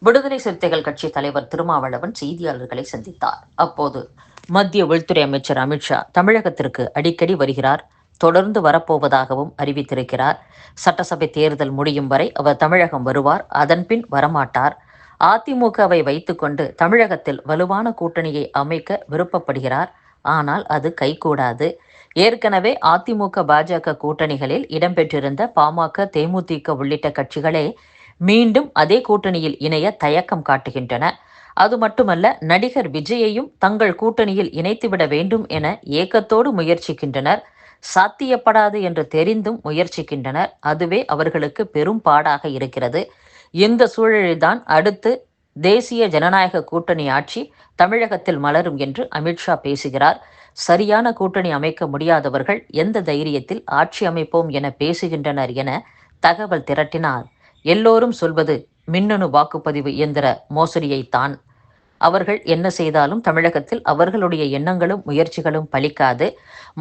விடுதலை சிறுத்தைகள் கட்சி தலைவர் திருமாவளவன் செய்தியாளர்களை சந்தித்தார். அப்போது மத்திய உள்துறை அமைச்சர் அமித்ஷா தமிழகத்திற்கு அடிக்கடி வருகிறார், தொடர்ந்து வரப்போவதாகவும் அறிவித்திருக்கிறார். சட்டசபை தேர்தல் முடியும் வரை அவர் தமிழகம் வருவார், அதன்பின் வரமாட்டார். அதிமுகவை வைத்துக்கொண்டு தமிழகத்தில் வலுவான கூட்டணியை அமைக்க விருப்பப்படுகிறார். ஆனால் அது கைகூடாது. ஏற்கனவே அதிமுக பாஜக கூட்டணிகளில் இடம்பெற்றிருந்த பாமக, தேமுதிக உள்ளிட்ட கட்சிகளே மீண்டும் அதே கூட்டணியில் இணைய தயக்கம் காட்டுகின்றன. அது மட்டுமல்ல, நடிகர் விஜயையும் தங்கள் கூட்டணியில் இணைத்துவிட வேண்டும் என ஏக்கத்தோடு முயற்சிக்கின்றனர். சாத்தியப்படாது என்று தெரிந்தும் முயற்சிக்கின்றனர். அதுவே அவர்களுக்கு பெரும் பாடாக இருக்கிறது. இந்த சூழலில்தான் அடுத்து தேசிய ஜனநாயக கூட்டணி ஆட்சி தமிழகத்தில் மலரும் என்று அமித்ஷா பேசுகிறார். சரியான கூட்டணி அமைக்க முடியாதவர்கள் எந்த தைரியத்தில் ஆட்சி அமைப்போம் என பேசுகின்றனர் என தகவல் திரட்டினார். எல்லோரும் சொல்வது மின்னணு வாக்குப்பதிவு இயந்திர மோசடியைத்தான். அவர்கள் என்ன செய்தாலும் தமிழகத்தில் அவர்களுடைய எண்ணங்களும் முயற்சிகளும் பலிக்காது.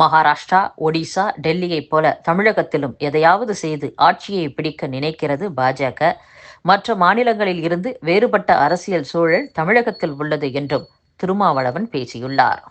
மகாராஷ்டிரா, ஒடிசா, டெல்லியைப் போல தமிழகத்திலும் எதையாவது செய்து ஆட்சியை பிடிக்க நினைக்கிறது பாஜக. மற்ற மாநிலங்களில் இருந்து வேறுபட்ட அரசியல் சூழல் தமிழகத்தில் உள்ளது என்றும் திருமாவளவன் பேசியுள்ளார்.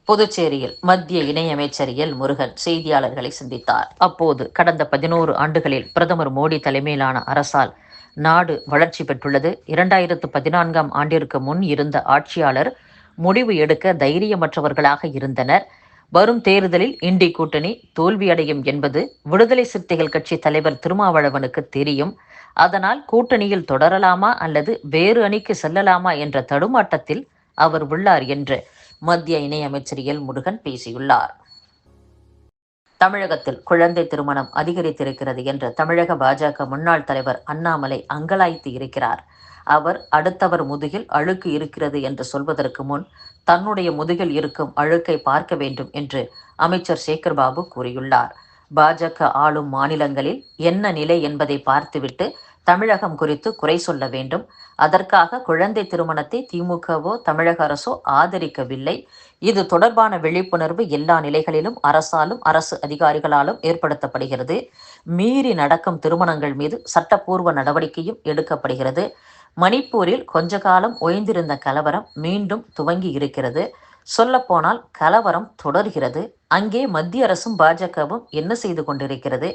புதுச்சேரியில் மத்திய இணையமைச்சர் எல் முருகன் செய்தியாளர்களை சந்தித்தார். அப்போது கடந்த 11 ஆண்டுகளில் பிரதமர் மோடி தலைமையிலான அரசால் நாடு வளர்ச்சி பெற்றுள்ளது. 2014ஆம் ஆண்டிற்கு முன் இருந்த ஆட்சியாளர் முடிவு எடுக்க தைரியமற்றவர்களாக இருந்தனர். வரும் தேர்தலில் இண்டி கூட்டணி தோல்வியடையும் என்பது விடுதலை சிறுத்தைகள் கட்சி தலைவர் திருமாவளவனுக்கு தெரியும். அதனால் கூட்டணியில் தொடரலாமா அல்லது வேறு அணிக்கு செல்லலாமா என்ற தடுமாட்டத்தில் அவர் உள்ளார் என்று மத்திய இணையமைச்சர் எல் முருகன் பேசியுள்ளார். தமிழகத்தில் குழந்தை திருமணம் அதிகரித்திருக்கிறது என்று தமிழக பாஜக முன்னாள் தலைவர் அண்ணாமலை அங்கலாய்த்து இருக்கிறார். அவர் அடுத்தவர் முதுகில் அழுக்கு இருக்கிறது என்று சொல்வதற்கு முன் தன்னுடைய முதுகில் இருக்கும் அழுக்கை பார்க்க வேண்டும் என்று அமைச்சர் சேகர்பாபு கூறியுள்ளார். பாஜக ஆளும் மாநிலங்களில் என்ன நிலை என்பதை பார்த்துவிட்டு தமிழகம் குறித்து குறை சொல்ல வேண்டும். அதற்காக குழந்தை திருமணத்தை திமுகவோ தமிழக அரசோ ஆதரிக்கவில்லை. இது தொடர்பான விழிப்புணர்வு எல்லா நிலைகளிலும் அரசாலும் அரசு அதிகாரிகளாலும் ஏற்படுத்தப்படுகிறது. மீறி நடக்கும் திருமணங்கள் மீது சட்டப்பூர்வ நடவடிக்கையும் எடுக்கப்படுகிறது. மணிப்பூரில் கொஞ்ச காலம் ஓய்ந்திருந்த கலவரம் மீண்டும் துவங்கி இருக்கிறது. சொல்லப்போனால் கலவரம் தொடர்கிறது. அங்கே மத்திய அரசும் பாஜகவும் என்ன செய்து கொண்டிருக்கிறது?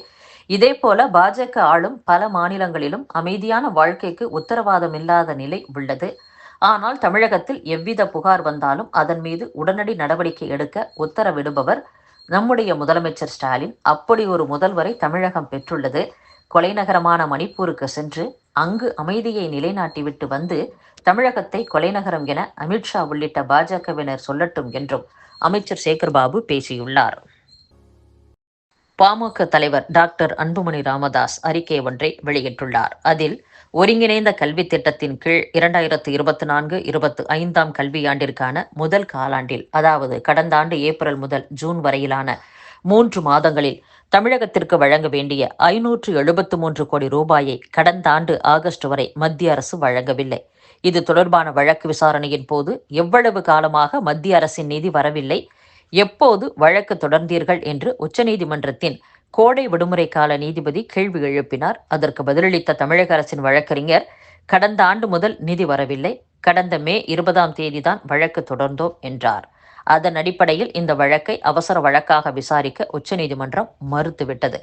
இதேபோல பாஜக ஆளும் பல மாநிலங்களிலும் அமைதியான வாழ்க்கைக்கு உத்தரவாதம் இல்லாத நிலை உள்ளது. ஆனால் தமிழகத்தில் எவ்வித புகார் வந்தாலும் அதன் மீது உடனடி நடவடிக்கை எடுக்க உத்தரவிடுபவர் நம்முடைய முதலமைச்சர் ஸ்டாலின். அப்படி ஒரு முதல்வரை தமிழகம் பெற்றுள்ளது. கொலைநகரமான மணிப்பூருக்கு சென்று அங்கு அமைதியை நிலைநாட்டிவிட்டு வந்து தமிழகத்தை கொலைநகரம் என அமித்ஷா உள்ளிட்ட பாஜகவினர் சொல்லட்டும் என்றும் அமைச்சர் சேகர்பாபு பேசியுள்ளார். பாமக தலைவர் டாக்டர் அன்புமணி ராமதாஸ் அறிக்கை ஒன்றை வெளியிட்டுள்ளார். அதில் ஒருங்கிணைந்த கல்வி திட்டத்தின் கீழ் 2024-25ஆம் கல்வியாண்டிற்கான முதல் காலாண்டில், அதாவது கடந்த ஆண்டு ஏப்ரல் முதல் ஜூன் வரையிலான 3 மாதங்களில் தமிழகத்திற்கு வழங்க வேண்டிய 573 கோடி ரூபாயை கடந்த ஆண்டு ஆகஸ்ட் வரை மத்திய அரசு வழங்கவில்லை. இது தொடர்பான வழக்கு விசாரணையின் போது எவ்வளவு காலமாக மத்திய அரசின் நிதி வரவில்லை, எப்போது வழக்கு தொடர்ந்தீர்கள் என்று உச்சநீதிமன்றத்தின் கோடை விடுமுறை கால நீதிபதி கேள்வி எழுப்பினார். அதற்கு பதிலளித்த தமிழக அரசின் வழக்கறிஞர், கடந்த ஆண்டு முதல் நிதி வரவில்லை, கடந்த மே 20ஆம் தேதி தான் வழக்கு தொடர்ந்தோம் என்றார். அதன் அடிப்படையில் இந்த வழக்கை அவசர வழக்காக விசாரிக்க உச்சநீதிமன்றம் மறுத்துவிட்டது.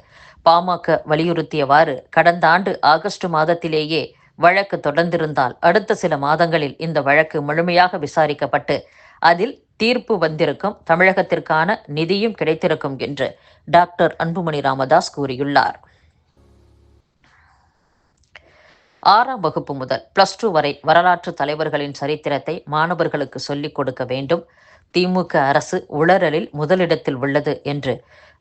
பாமக வலியுறுத்தியவாறு கடந்த ஆண்டு ஆகஸ்ட் மாதத்திலேயே வழக்கு தொடர்ந்திருந்தால் அடுத்த சில மாதங்களில் இந்த வழக்கு முழுமையாக விசாரிக்கப்பட்டு அதில் தீர்ப்பு வந்திருக்கும், தமிழகத்திற்கான நிதியும் கிடைத்திருக்கும் என்று டாக்டர் அன்புமணி ராமதாஸ் கூறியுள்ளார். 6ஆம் வகுப்பு முதல் +2 வரை வரலாற்று தலைவர்களின் சரித்திரத்தை மாணவர்களுக்கு சொல்லிக் கொடுக்க வேண்டும். திமுக அரசு உளறலில் முதலிடத்தில் உள்ளது என்று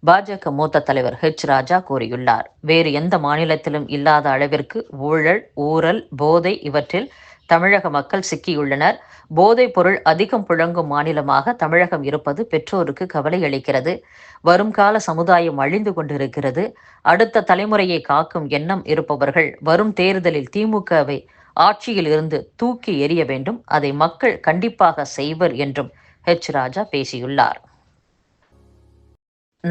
பாஜக மூத்த தலைவர் ராஜா கூறியுள்ளார். வேறு எந்த மாநிலத்திலும் இல்லாத அளவிற்கு ஊழல், ஊழல், போதை இவற்றில் தமிழக மக்கள் சிக்கியுள்ளனர். போதைப் பொருள் அதிகம் புழங்கும் மாநிலமாக தமிழகம் இருப்பது பெற்றோருக்கு கவலை அளிக்கிறது. வருங்கால சமுதாயம் அழிந்து கொண்டிருக்கிறது. அடுத்த தலைமுறையை காக்கும் எண்ணம் இருப்பவர்கள் வரும் தேர்தலில் திமுகவை ஆட்சியில் இருந்து தூக்கி எறிய வேண்டும். அதை மக்கள் கண்டிப்பாக செய்வர் என்றும் ராஜா பேசியுள்ளார்.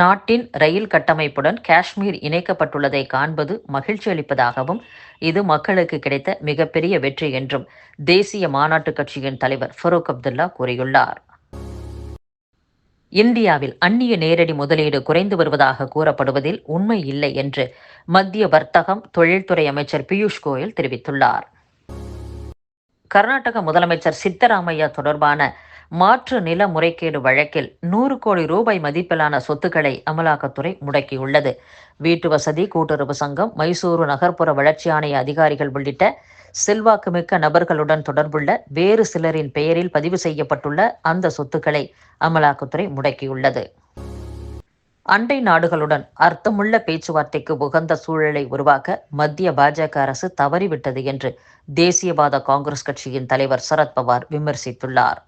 நாட்டின் ரயில் கட்டமைப்புடன் காஷ்மீர் இணைக்கப்பட்டுள்ளதை காண்பது மகிழ்ச்சி அளிப்பதாகவும் இது மக்களுக்கு கிடைத்த மிகப்பெரிய வெற்றி என்றும் தேசிய மாநாட்டுக் கட்சியின் தலைவர் ஃபரூக் அப்துல்லா கூறியுள்ளார். இந்தியாவில் அந்நிய நேரடி முதலீடு குறைந்து வருவதாக கூறப்படுவதில் உண்மை இல்லை என்று மத்திய வர்த்தகம் தொழில்துறை அமைச்சர் பியூஷ் கோயல் தெரிவித்துள்ளார். கர்நாடக முதலமைச்சர் சித்தராமையா தொடர்பான மாற்று நில முறைகேடு வழக்கில் 100 கோடி ரூபாய் மதிப்பிலான சொத்துக்களை அமலாக்கத்துறை முடக்கியுள்ளது. வீட்டு வசதி கூட்டுறவு சங்கம், மைசூரு நகர்ப்புற வளர்ச்சி ஆணைய அதிகாரிகள் உள்ளிட்ட செல்வாக்குமிக்க நபர்களுடன் தொடர்புள்ள வேறு சிலரின் பெயரில் பதிவு செய்யப்பட்டுள்ள அந்த சொத்துக்களை அமலாக்கத்துறை முடக்கியுள்ளது. அண்டை நாடுகளுடன் அர்த்தமுள்ள பேச்சுவார்த்தைக்கு உகந்த சூழலை உருவாக்க மத்திய பாஜக அரசு தவறிவிட்டது என்று தேசியவாத காங்கிரஸ் கட்சியின் தலைவர் சரத்பவார் விமர்சித்துள்ளார்.